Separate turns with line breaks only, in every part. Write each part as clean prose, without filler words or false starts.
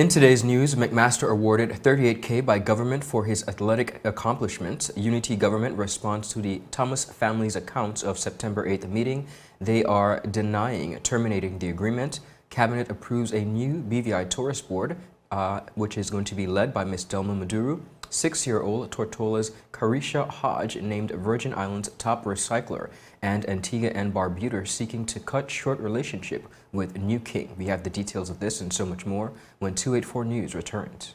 In today's news, McMaster awarded $38K by government for his athletic accomplishments. Unity government responds to the Thomas family's accounts of September 8th meeting. They are denying terminating the agreement. Cabinet approves a new BVI Tourist Board, which is going to be led by Ms. Delma Maduro. 6-year-old Tortola's Kyresha Hodge named Virgin Islands top recycler, and Antigua and Barbuda seeking to cut short relationship with new king. We have the details of this and so much more when 284 News returns.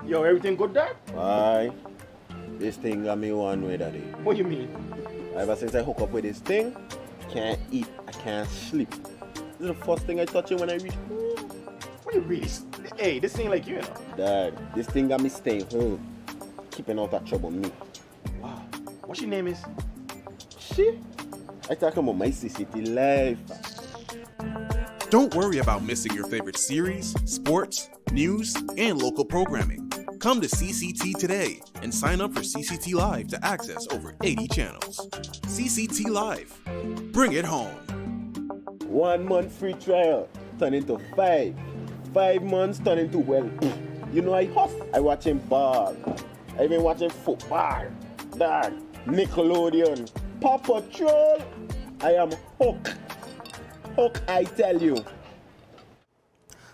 Yo, everything good, Dad?
Aye. This thing got me one way, Daddy.
What you mean?
Ever since I hook up with this thing, can't eat, I can't sleep. This is the first thing I touch it when I reach home.
What you really? Hey, this ain't like you, you know.
Dad, this thing got me staying home, keeping out of trouble me.
Wow. What your name is?
Shit. I talking about my CCT life.
Don't worry about missing your favorite series, sports, news, and local programming. Come to CCT today and sign up for CCT Live to access over 80 channels. CCT Live. Bring it home.
1 month free trial turn into 5. 5 months turn into, well, you know I hustle. I watching ball. I been watching football. Dad, Nickelodeon, Paw Patrol. I am hooked. Hook, I tell you.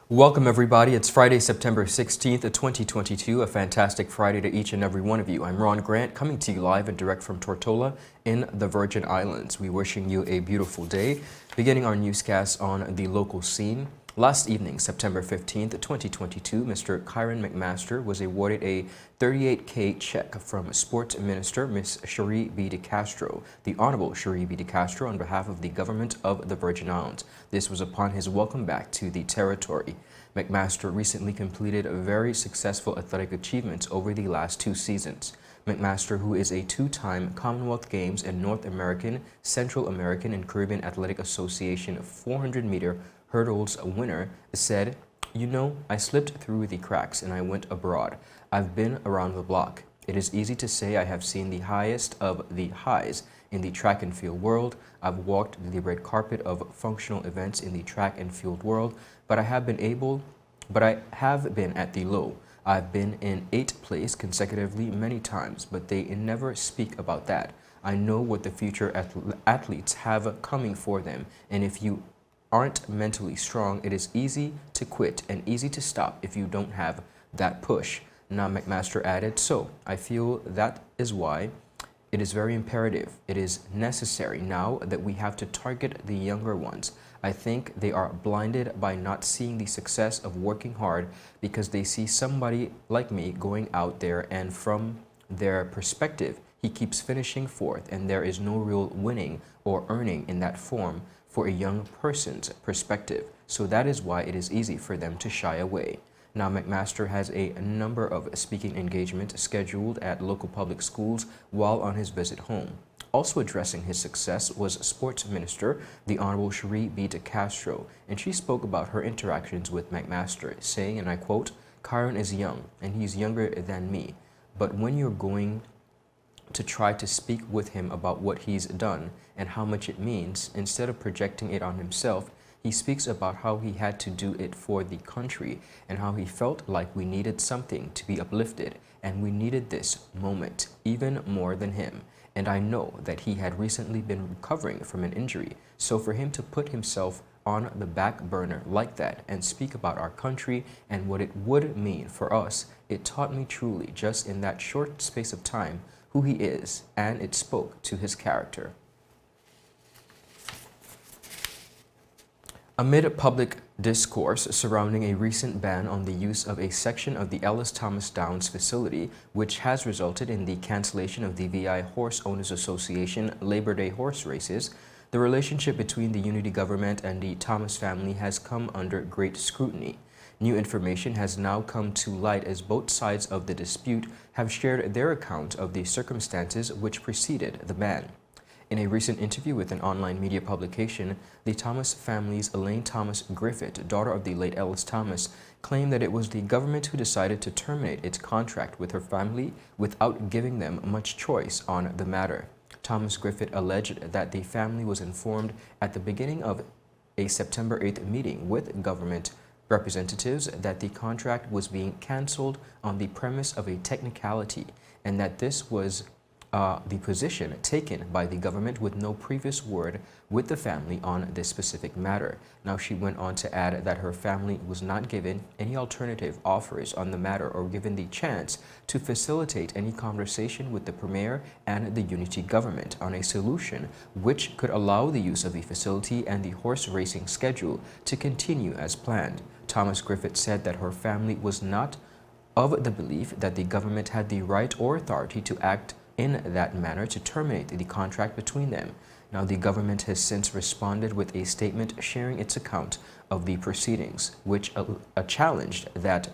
Welcome everybody. It's Friday, September 16th, 2022. A fantastic Friday to each and every one of you. I'm Ron Grant, coming to you live and direct from Tortola in the Virgin Islands. We're wishing you a beautiful day, beginning our newscast on the local scene. Last evening, September 15th, 2022, Mr. McMaster was awarded a $38K check from Sports Minister Ms. Cherie B. De Castro, the Honorable Cherie B. De Castro, on behalf of the government of the Virgin Islands. This was upon his welcome back to the territory. McMaster recently completed very successful athletic achievements over the last 2 seasons. McMaster, who is a 2-time Commonwealth Games and North American, Central American, and Caribbean Athletic Association 400-meter hurdles winner, said, "You know, I slipped through the cracks and I went abroad. I've been around the block. It is easy to say I have seen the highest of the highs in the track and field world. I've walked the red carpet of functional events in the track and field world, but I have been at the low. I've been in 8th place consecutively many times, but they never speak about that. I know what the future athletes have coming for them, and if you aren't mentally strong, it is easy to quit and easy to stop if you don't have that push." Now, McMaster added, "So I feel that is why it is very imperative. It is necessary now that we have to target the younger ones. I think they are blinded by not seeing the success of working hard because they see somebody like me going out there, and from their perspective, he keeps finishing 4th, and there is no real winning or earning in that form for a young person's perspective. So that is why it is easy for them to shy away." Now, McMaster has a number of speaking engagements scheduled at local public schools while on his visit home. Also addressing his success was Sports Minister, the Honorable Cherie B. De Castro, and she spoke about her interactions with McMaster, saying, and I quote, "Kyron is young, and he's younger than me, but when you're going to try to speak with him about what he's done and how much it means, instead of projecting it on himself, he speaks about how he had to do it for the country and how he felt like we needed something to be uplifted, and we needed this moment even more than him. And I know that he had recently been recovering from an injury, so for him to put himself on the back burner like that and speak about our country and what it would mean for us, it taught me truly, just in that short space of time, who he is, and it spoke to his character." Amid public discourse surrounding a recent ban on the use of a section of the Ellis Thomas Downs facility, which has resulted in the cancellation of the VI Horse Owners Association Labor Day horse races, the relationship between the Unity government and the Thomas family has come under great scrutiny. New information has now come to light as both sides of the dispute have shared their account of the circumstances which preceded the ban. In a recent interview with an online media publication, the Thomas family's Elaine Thomas Griffith, daughter of the late Ellis Thomas, claimed that it was the government who decided to terminate its contract with her family without giving them much choice on the matter. Thomas Griffith alleged that the family was informed at the beginning of a September 8th meeting with government representatives that the contract was being canceled on the premise of a technicality and that this was the position taken by the government with no previous word with the family on this specific matter. Now, she went on to add that her family was not given any alternative offers on the matter or given the chance to facilitate any conversation with the Premier and the unity government on a solution which could allow the use of the facility and the horse racing schedule to continue as planned. Thomas Griffith said that her family was not of the belief that the government had the right or authority to act in that manner to terminate the contract between them. Now, the government has since responded with a statement sharing its account of the proceedings, which challenged that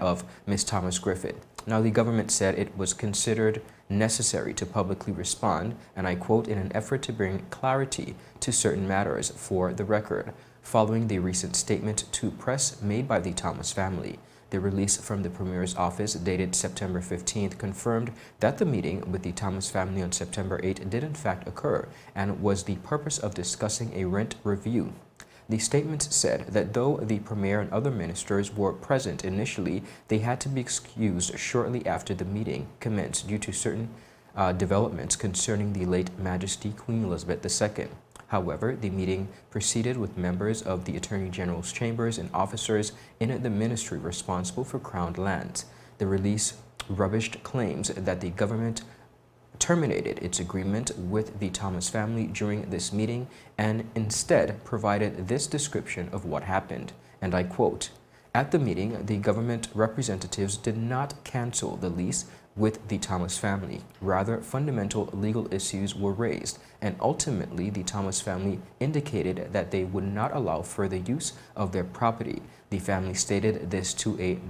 of Ms. Thomas Griffith. Now, the government said it was considered necessary to publicly respond, and I quote, in an effort to bring clarity to certain matters for the record, following the recent statement to press made by the Thomas family. The release from the Premier's office dated September 15th confirmed that the meeting with the Thomas family on September 8th did in fact occur and was the purpose of discussing a rent review. The statement said that though the Premier and other ministers were present initially, they had to be excused shortly after the meeting commenced due to certain developments concerning the late Majesty Queen Elizabeth II. However, the meeting proceeded with members of the Attorney General's chambers and officers in the ministry responsible for crowned lands. The release rubbished claims that the government terminated its agreement with the Thomas family during this meeting and instead provided this description of what happened, and I quote, "At the meeting, the government representatives did not cancel the lease with the Thomas family. Rather, fundamental legal issues were raised, and ultimately the Thomas family indicated that they would not allow further use of their property. The family stated this in a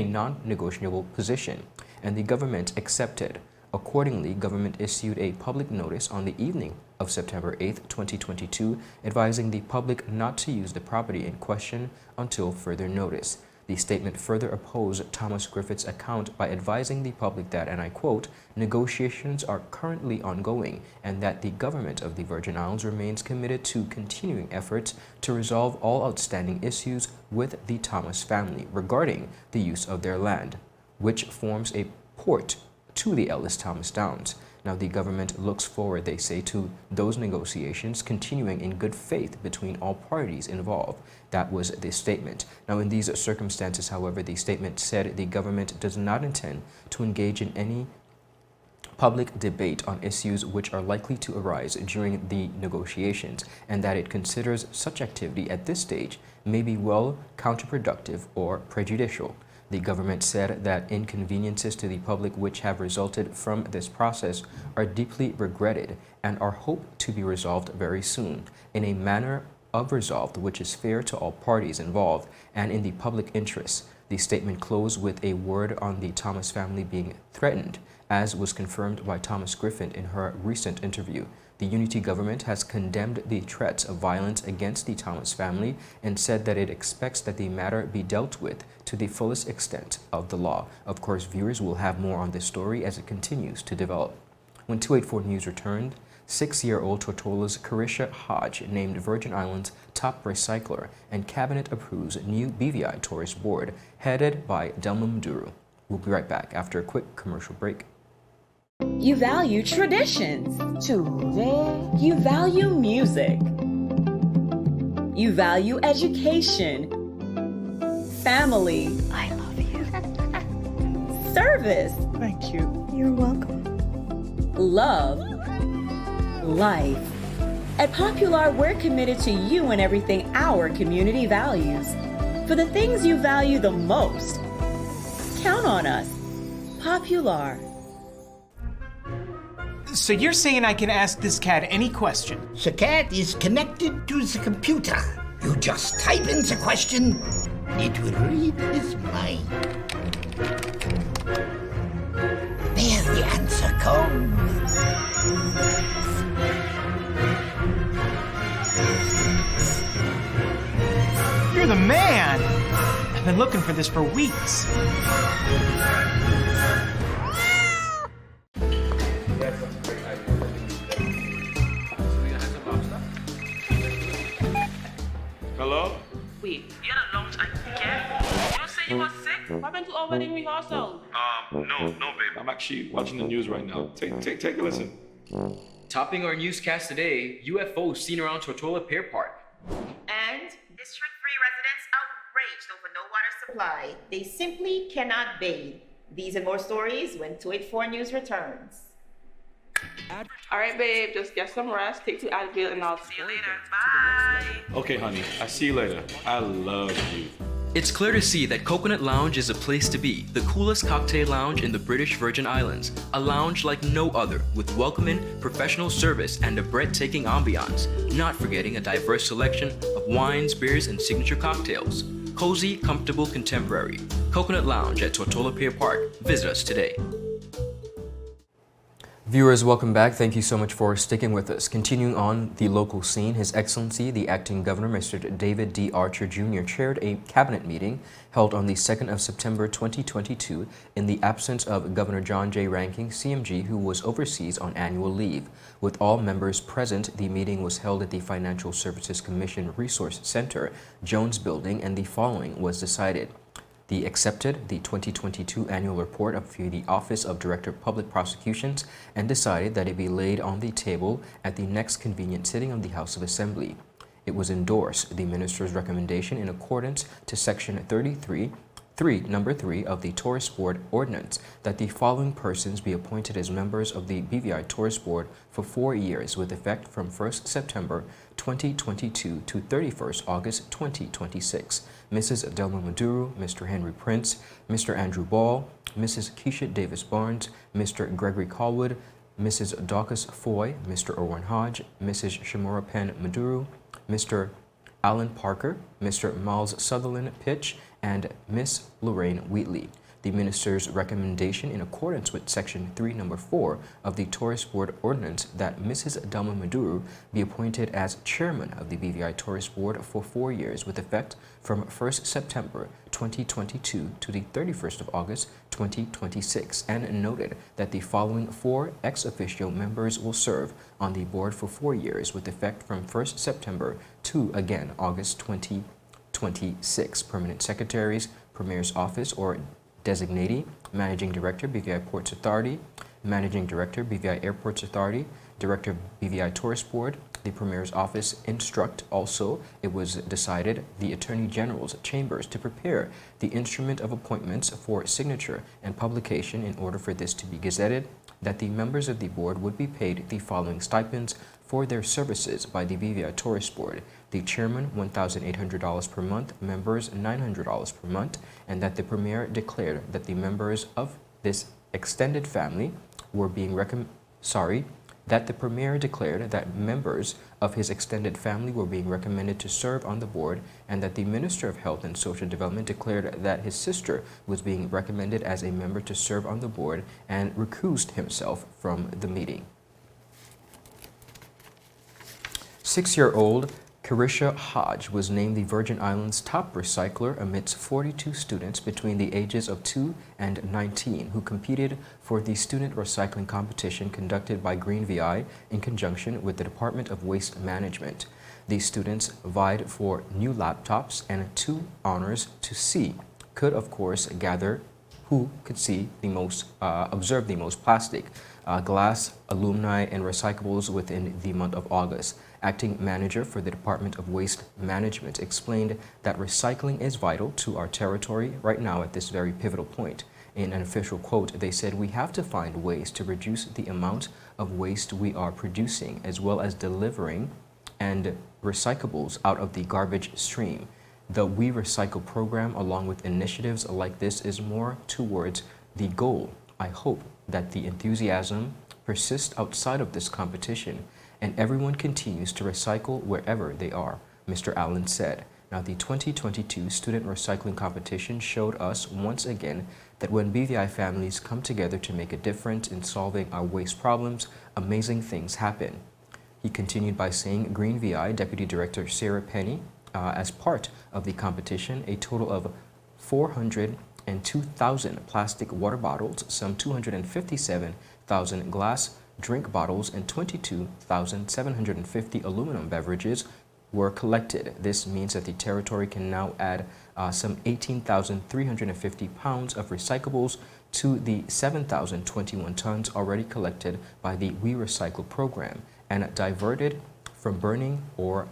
non-negotiable position, and the government accepted. Accordingly, government issued a public notice on the evening of September 8th, 2022, advising the public not to use the property in question until further notice. The statement further opposed Thomas Griffith's account by advising the public that, and I quote, negotiations are currently ongoing and that the government of the Virgin Islands remains committed to continuing efforts to resolve all outstanding issues with the Thomas family regarding the use of their land, which forms a port to the Ellis Thomas Downs. Now, the government looks forward, they say, to those negotiations continuing in good faith between all parties involved." That was the statement. Now, in these circumstances, however, the statement said the government does not intend to engage in any public debate on issues which are likely to arise during the negotiations, and that it considers such activity at this stage may be well counterproductive or prejudicial. The government said that inconveniences to the public which have resulted from this process are deeply regretted and are hoped to be resolved very soon in a manner of resolve which is fair to all parties involved and in the public interest. The statement closed with a word on the Thomas family being threatened, as was confirmed by Thomas Griffith in her recent interview. The unity government has condemned the threats of violence against the Thomas family and said that it expects that the matter be dealt with to the fullest extent of the law. Of course, viewers will have more on this story as it continues to develop. When 284 News returned, 6-year-old Tortola's Kyresha Hodge named Virgin Islands top recycler, and cabinet approves new BVI Tourist Board headed by Delma Maduro. We'll be right back after a quick commercial break.
You value traditions.
Today,
You value music. You value education. Family.
I love you.
Service.
Thank you.
You're welcome.
Love. Life. At Popular, we're committed to you and everything our community values. For the things you value the most, count on us. Popular.
So you're saying I can ask this cat any question?
The cat is connected to the computer. You just type in the question, it will read his mind. There the answer comes.
You're the man! I've been looking for this for weeks.
You was sick? What happened to our wedding rehearsal?
No, babe. I'm actually watching the news right now. Take a listen.
Topping our newscast today, UFOs seen around Tortola Pier Park.
And District 3 residents outraged over no water supply. They simply cannot bathe. These and more stories when 284 News returns.
All right, babe, just get some rest, take 2 Advil, and I'll see you later. Bye.
Okay, honey. I see you later. I love you.
It's clear to see that Coconut Lounge is a place to be, the coolest cocktail lounge in the British Virgin Islands. A lounge like no other, with welcoming, professional service, and a breathtaking ambiance. Not forgetting a diverse selection of wines, beers, and signature cocktails. Cozy, comfortable, contemporary. Coconut Lounge at Tortola Pier Park. Visit us today. Viewers, welcome back. Thank you so much for sticking with us. Continuing on the local scene, His Excellency, the Acting Governor, Mr. David D. Archer Jr., chaired a cabinet meeting held on the 2nd of September 2022 in the absence of Governor John J. Ranking, CMG, who was overseas on annual leave. With all members present, the meeting was held at the Financial Services Commission Resource Center, Jones Building, and the following was decided. The accepted the 2022 annual report of the Office of Director of Public Prosecutions and decided that it be laid on the table at the next convenient sitting of the House of Assembly. It was endorsed the Minister's recommendation in accordance to Section 33, Number 3 of the Tourist Board Ordinance that the following persons be appointed as members of the BVI Tourist Board for 4 years with effect from 1st September 2022 to 31st August 2026. Mrs. Delma Maduro, Mr. Henry Prince, Mr. Andrew Ball, Mrs. Keisha Davis Barnes, Mr. Gregory Callwood, Mrs. Daucus Foy, Mr. Owen Hodge, Mrs. Shamora Penn Maduro, Mr. Alan Parker, Mr. Miles Sutherland Pitch, and Miss Lorraine Wheatley. The Minister's recommendation in accordance with Section 3, Number 4 of the Tourist Board Ordinance that Mrs. Delma Maduro be appointed as Chairman of the BVI Tourist Board for 4 years with effect from 1st September 2022 to the 31st of August 2026, and noted that the following 4 ex officio members will serve on the board for 4 years with effect from 1st September to, again, August 2026. Permanent Secretaries, Premier's Office or Designatee, Managing Director, BVI Ports Authority, Managing Director, BVI Airports Authority, Director of BVI Tourist Board, the Premier's Office instruct also, it was decided, the Attorney General's chambers to prepare the instrument of appointments for signature and publication in order for this to be gazetted, that the members of the board would be paid the following stipends for their services by the BVI Tourist Board. The chairman, $1,800 per month, members, $900 per month, and that the Premier declared that the members of this extended family were being that the Premier declared that members of his extended family were being recommended to serve on the board, and that the Minister of Health and Social Development declared that his sister was being recommended as a member to serve on the board and recused himself from the meeting. 6-year-old Kyresha Hodge was named the Virgin Islands top recycler amidst 42 students between the ages of 2 and 19 who competed for the student recycling competition conducted by Green VI in conjunction with the Department of Waste Management. These students vied for new laptops and 2 honors to see could, of course, gather who could see the most, observe the most plastic, glass, alumni, and recyclables within the month of August. Acting manager for the Department of Waste Management explained that recycling is vital to our territory right now at this very pivotal point. In an official quote, they said, "We have to find ways to reduce the amount of waste we are producing, as well as delivering and recyclables out of the garbage stream. The We Recycle program, along with initiatives like this, is more towards the goal. I hope that the enthusiasm persists outside of this competition and everyone continues to recycle wherever they are," Mr. Allen said. Now, the 2022 student recycling competition showed us once again that when BVI families come together to make a difference in solving our waste problems, amazing things happen. He continued by saying Green VI Deputy Director Sarah Penny, as part of the competition, a total of 402,000 plastic water bottles, some 257,000 glass drink bottles, and 22,750 aluminum beverages were collected. This means that the territory can now add some 18,350 pounds of recyclables to the 7,021 tons already collected by the We Recycle program and diverted from burning or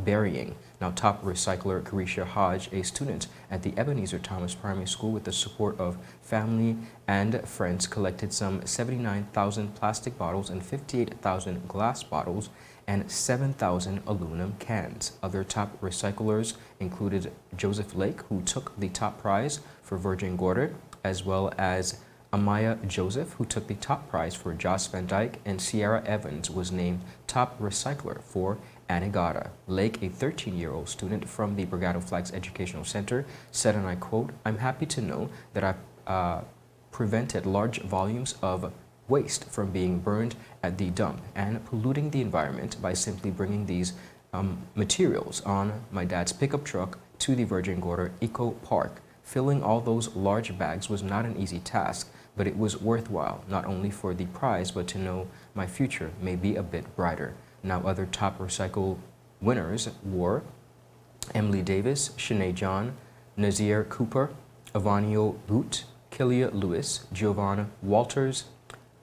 burying. Now, top recycler Kyresha Hodge, a student at the Ebenezer Thomas Primary School with the support of family and friends, collected some 79,000 plastic bottles and 58,000 glass bottles and 7,000 aluminum cans. Other top recyclers included Joseph Lake, who took the top prize for Virgin Gorda, as well as Amaya Joseph, who took the top prize for Joss Van Dyke, and Sierra Evans was named top recycler for Antigua. Lake, a 13-year-old student from the Brigado Flags Educational Center, said, and I quote, "I'm happy to know that I prevented large volumes of waste from being burned at the dump and polluting the environment by simply bringing these materials on my dad's pickup truck to the Virgin Gorda Eco Park. Filling all those large bags was not an easy task, but it was worthwhile, not only for the prize, but to know my future may be a bit brighter." Now, other top recycle winners were Emily Davis, Shanae John, Nazir Cooper, Avanio Boot, Kilia Lewis, Giovanna Walters,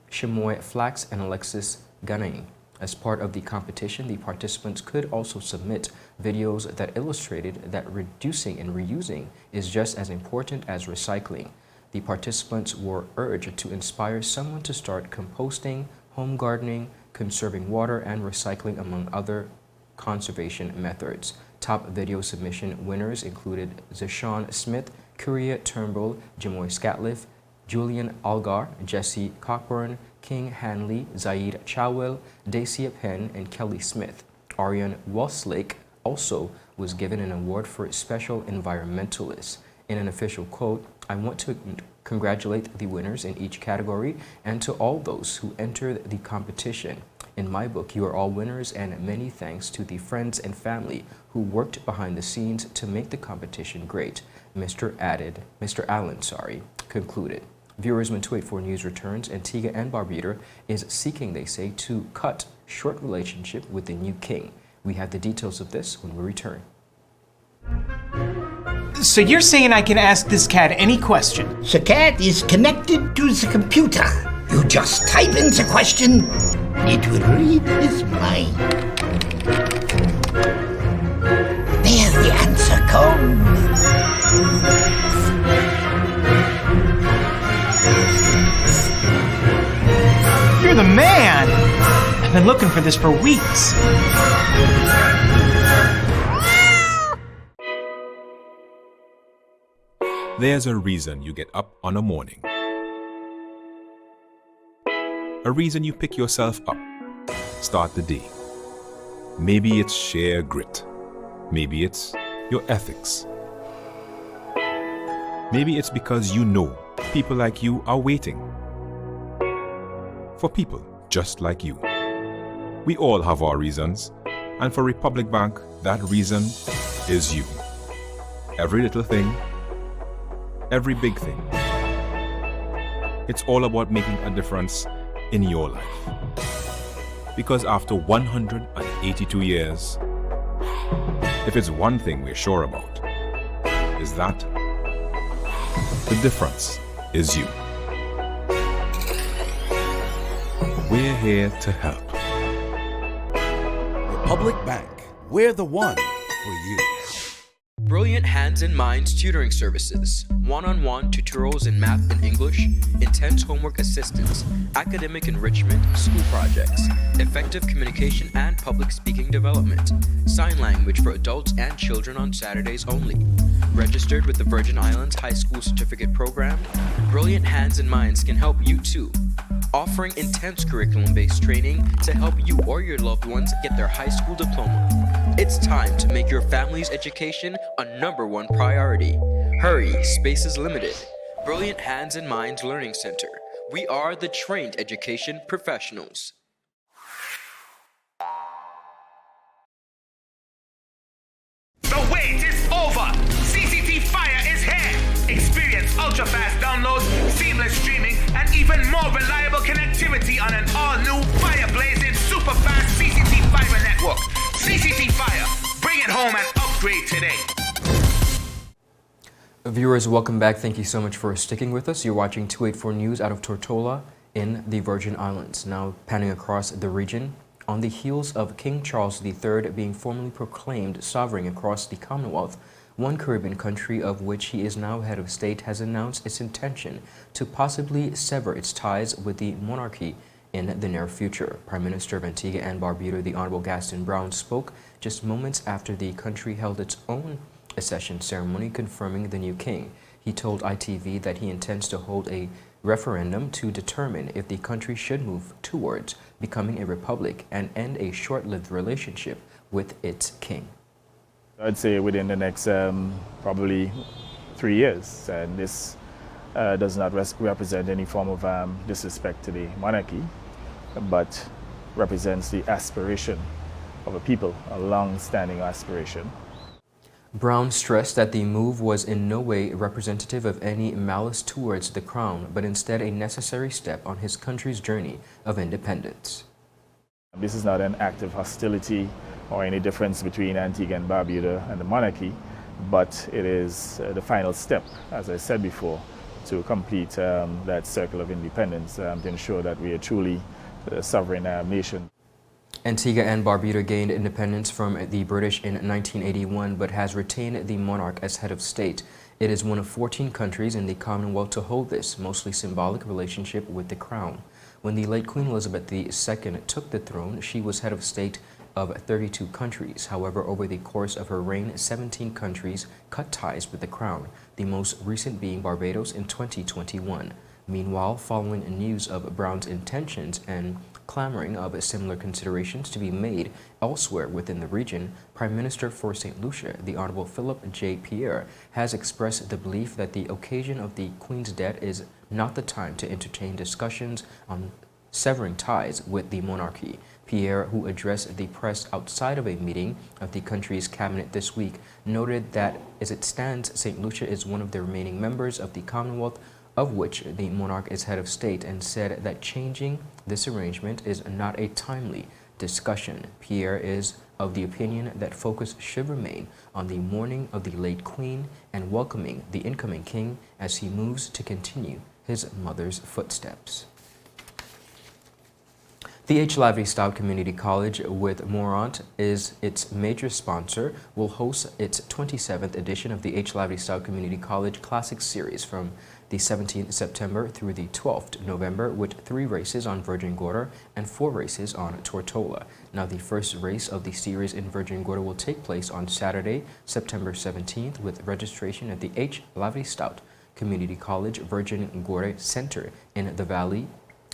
Shimoy Flax, and Alexis Gunning. As part of the competition, the participants could also submit videos that illustrated that reducing and reusing is just as important as recycling. The participants were urged to inspire someone to start composting, home gardening, conserving water, and recycling, among other conservation methods. Top video submission winners included Zeshawn Smith, Curia Turnbull, Jamoy Scatliff, Julian Algar, Jesse Cockburn, King Hanley, Zaid Chowell, Dacia Penn, and Kelly Smith. Arian Westlake also was given an award for Special Environmentalist. In an official quote, "I want to congratulate the winners in each category and to all those who entered the competition. In my book, you are all winners, and many thanks to the friends and family who worked behind the scenes to make the competition great," Mr. Allen concluded. Viewers, when 284 News returns, Antigua and Barbuda is seeking, they say, to cut short relationship with the new king. We have the details of this when we return.
So you're saying I can ask this cat any question?
The cat is connected to the computer. You just type in the question, it will read his mind. There the answer comes.
You're the man! I've been looking for this for weeks.
There's a reason you get up on a morning. A reason you pick yourself up, start the day. Maybe it's sheer grit. Maybe it's your ethics. Maybe it's because you know people like you are waiting. For people just like you. We all have our reasons, and for Republic Bank, that reason is you. Every little thing, every big thing. It's all about making a difference in your life. Because after 182 years, if it's one thing we're sure about, is that the difference is you. We're here to help.
Republic Bank, we're the one for you.
Brilliant Hands and Minds Tutoring Services, one-on-one tutorials in math and English, intense homework assistance, academic enrichment, school projects, effective communication and public speaking development, sign language for adults and children on Saturdays only. Registered with the Virgin Islands High School Certificate Program, Brilliant Hands and Minds can help you too. Offering intense curriculum-based training to help you or your loved ones get their high school diploma. It's time to make your family's education a #1 priority. Hurry, space is limited. Brilliant Hands and Minds Learning Center. We are the trained education professionals.
The wait is over! CCT Fire is here! Experience ultra-fast downloads, seamless streaming, and even more reliable connectivity on an all-new fire-blazing super-fast CCT Fiber network. CCT Fire, bring it home and upgrade today.
Viewers, welcome back. Thank you so much for sticking with us. You're watching 284 News out of Tortola in the Virgin Islands. Now panning across the region, on the heels of King Charles III being formally proclaimed sovereign across the Commonwealth, one Caribbean country of which he is now head of state has announced its intention to possibly sever its ties with the monarchy in the near future. Prime Minister of Antigua and Barbuda, the Honorable Gaston Brown, spoke just moments after the country held its own accession ceremony confirming the new king. He told ITV that he intends to hold a referendum to determine if the country should move towards becoming a republic and end a short-lived relationship with its king.
I'd say within the next probably 3 years, and this does not represent any form of disrespect to the monarchy, but represents the aspiration of a people, a long-standing aspiration.
Brown stressed that the move was in no way representative of any malice towards the crown, but instead a necessary step on his country's journey of independence.
This is not an act of hostility or any difference between Antigua and Barbuda and the monarchy, but it is the final step, as I said before, to complete that circle of independence to ensure that we are truly a sovereign nation.
Antigua and Barbuda gained independence from the British in 1981 but has retained the monarch as head of state. It is one of 14 countries in the Commonwealth to hold this mostly symbolic relationship with the crown. When the late Queen Elizabeth II took the throne, she was head of state of 32 countries. However, over the course of her reign, 17 countries cut ties with the crown, the most recent being Barbados in 2021. Meanwhile, following news of Brown's intentions and clamoring of similar considerations to be made elsewhere within the region, Prime Minister for St. Lucia, the Honorable Philip J. Pierre, has expressed the belief that the occasion of the Queen's death is not the time to entertain discussions on severing ties with the monarchy. Pierre, who addressed the press outside of a meeting of the country's cabinet this week, noted that as it stands, St. Lucia is one of the remaining members of the Commonwealth of which the monarch is head of state, and said that changing this arrangement is not a timely discussion. Pierre is of the opinion that focus should remain on the mourning of the late Queen and welcoming the incoming king as he moves to continue his mother's footsteps. The H. Lavely Stout Community College, with Morant is its major sponsor, will host its 27th edition of the H. Lavely Stout Community College Classic Series from the 17th September through the 12th November, with 3 races on Virgin Gorda and 4 races on Tortola. Now, the first race of the series in Virgin Gorda will take place on Saturday, September 17th, with registration at the H. Lavely Stout Community College Virgin Gorda Center in the Valley.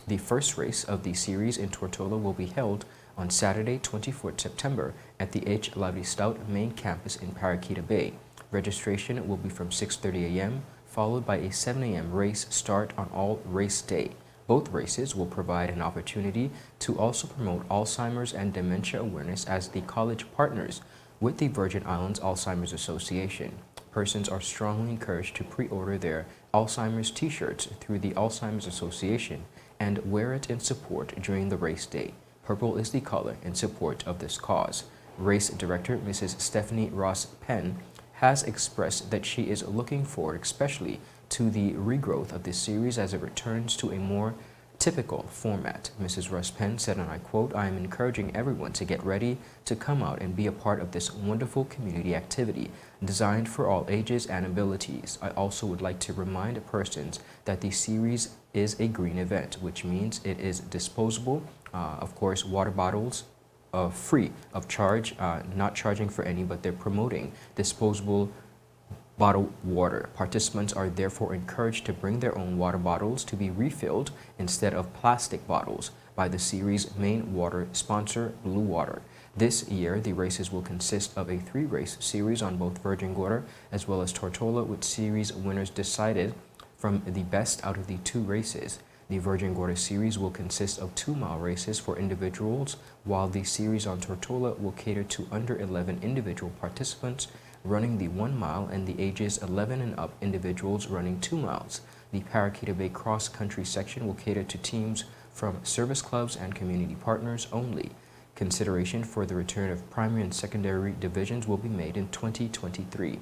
The first race of the series in Tortola will be held on Saturday, 24th September at the H. Lavely Stout main campus in Paraquita Bay. Registration will be from 6:30 a.m., followed by a 7 a.m. race start on all race day. Both races will provide an opportunity to also promote Alzheimer's and dementia awareness as the college partners with the Virgin Islands Alzheimer's Association. Persons are strongly encouraged to pre-order their Alzheimer's t-shirts through the Alzheimer's Association and wear it in support during the race day. Purple is the color in support of this cause. Race Director Mrs. Stephanie Ross Penn has expressed that she is looking forward especially to the regrowth of this series as it returns to a more typical format. Mrs. Ross Penn said, and I quote, "I am encouraging everyone to get ready to come out and be a part of this wonderful community activity designed for all ages and abilities. I also would like to remind persons that the series is a green event, which means it is disposable, of course, water bottles free of charge, not charging for any, but they're promoting disposable bottled water. Participants are therefore encouraged to bring their own water bottles to be refilled instead of plastic bottles by the series' main water sponsor, Blue Water. This year, the races will consist of a 3-race series on both Virgin Gorda as well as Tortola, with series winners decided from the best out of the 2 races. The Virgin Gorda series will consist of 2-mile races for individuals, while the series on Tortola will cater to under 11 individual participants running the 1 mile and the ages 11 and up individuals running 2 miles. The Paraquita Bay Cross Country section will cater to teams from service clubs and community partners only. Consideration for the return of primary and secondary divisions will be made in 2023.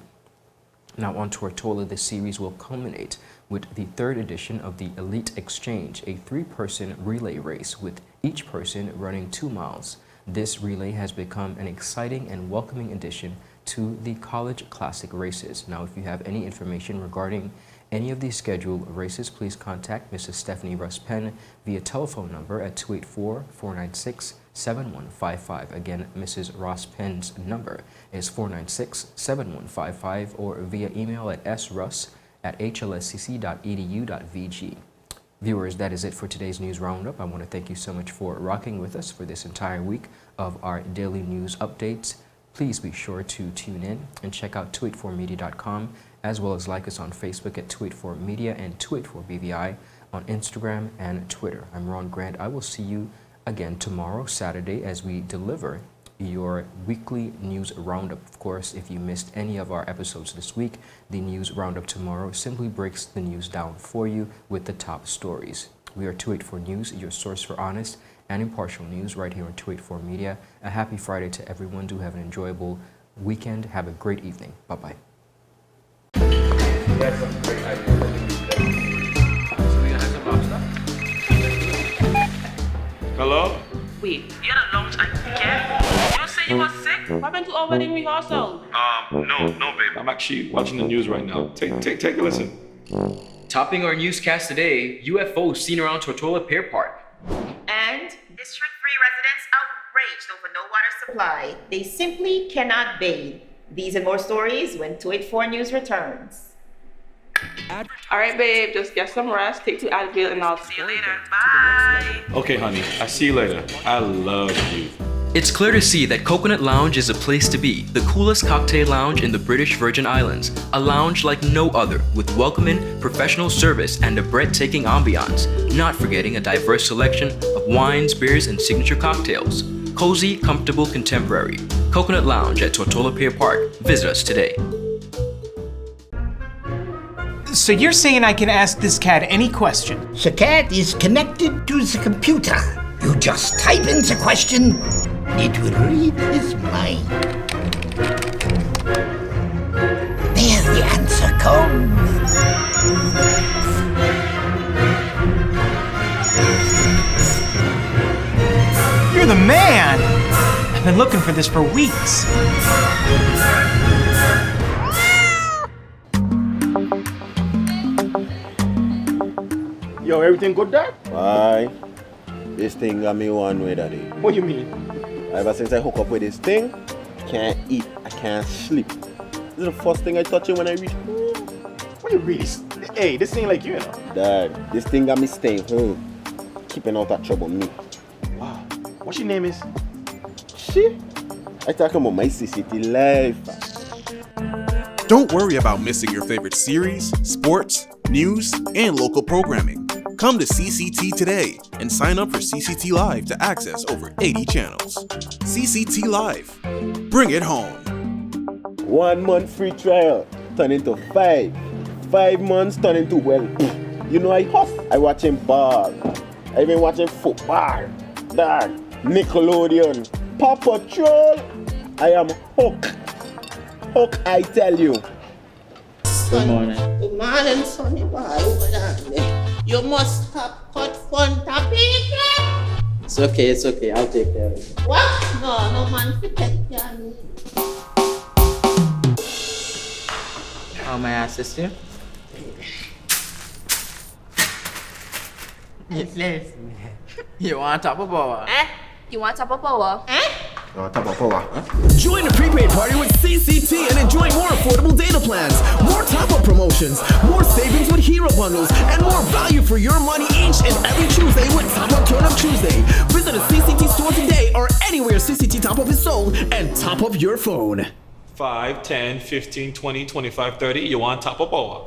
Now on Tortola, the series will culminate with the third edition of the Elite Exchange, a 3-person relay race with each person running 2 miles. This relay has become an exciting and welcoming addition to the college classic races. Now, if you have any information regarding any of these scheduled races, please contact Mrs. Stephanie Russ Penn via telephone number at 284-496-7155. Again, Mrs. Ross Penn's number is 496-7155, or via email at sruss@hlscc.edu.vg. Viewers, that is it for today's news roundup. I want to thank you so much for rocking with us for this entire week of our daily news updates. Please be sure to tune in and check out 284media.com, as well as like us on Facebook at 284media and 284BVI on Instagram and Twitter. I'm Ron Grant. I will see you again tomorrow, Saturday, as we deliver your weekly news roundup. Of course, if you missed any of our episodes this week, the news roundup tomorrow simply breaks the news down for you with the top stories. We are 284 News, your source for honest and impartial news right here on 284 Media. A happy Friday to everyone. Do have an enjoyable weekend. Have a great evening. Bye-bye.
Hello?
Wait, you had a lunch and get? You say you were sick? What happened to our wedding rehearsal?
No, babe. I'm actually watching the news right now. Take a listen.
Topping our newscast today, UFOs seen around Tortola Pier Park.
And District 3 residents outraged over no water supply. They simply cannot bathe. These and more stories when 284 News returns.
Alright, babe, just get some rest, take 2 Advil, and I'll see you later. Bye.
Okay, honey. I see you later. I love you.
It's clear to see that Coconut Lounge is a place to be, the coolest cocktail lounge in the British Virgin Islands. A lounge like no other, with welcoming, professional service, and a breathtaking ambiance. Not forgetting a diverse selection of wines, beers, and signature cocktails. Cozy, comfortable, contemporary. Coconut Lounge at Tortola Pier Park. Visit us today.
So you're saying I can ask this cat any question?
The cat is connected to the computer. You just type in the question, it will read his mind. There the answer comes.
You're the man! I've been looking for this for weeks.
Yo, everything good, Dad? Bye. This thing got me one way, Daddy.
What do you mean?
Ever since I hook up with this thing, can't eat, I can't sleep. This is the first thing I touch it when I reach home.
What do you really? Hey, this ain't like you, know.
Dad, this thing got me staying home, keeping out of trouble me.
Wow. What your name is?
Shit. I talking about my CCT life.
Don't worry about missing your favorite series, sports, news, and local programming. Come to CCT today and sign up for CCT Live to access over 80 channels. CCT Live. Bring it home.
1 month free trial turn into 5. 5 months turn into, well, you know I hustle. I watching ball. I been watching football. Dad, Nickelodeon, Paw Patrol. I am hooked. Hook, I tell you.
Good morning. Good morning, Sonny boy. Over there. You must have cut fun topic.
It's okay, I'll take care of it.
What? No man to take care of me.
How may I assist you?
Yes.
You want top of power?
You want top of power?
Join the prepaid party with CCT and enjoy more affordable data plans, more top-up promotions, more savings with hero bundles, and more value for your money each and every Tuesday with Top Up Turn Up Tuesday. Visit a CCT store today or anywhere CCT Top Up is sold and top up your phone.
5, 10, 15, 20, 25, 30. You want top of power?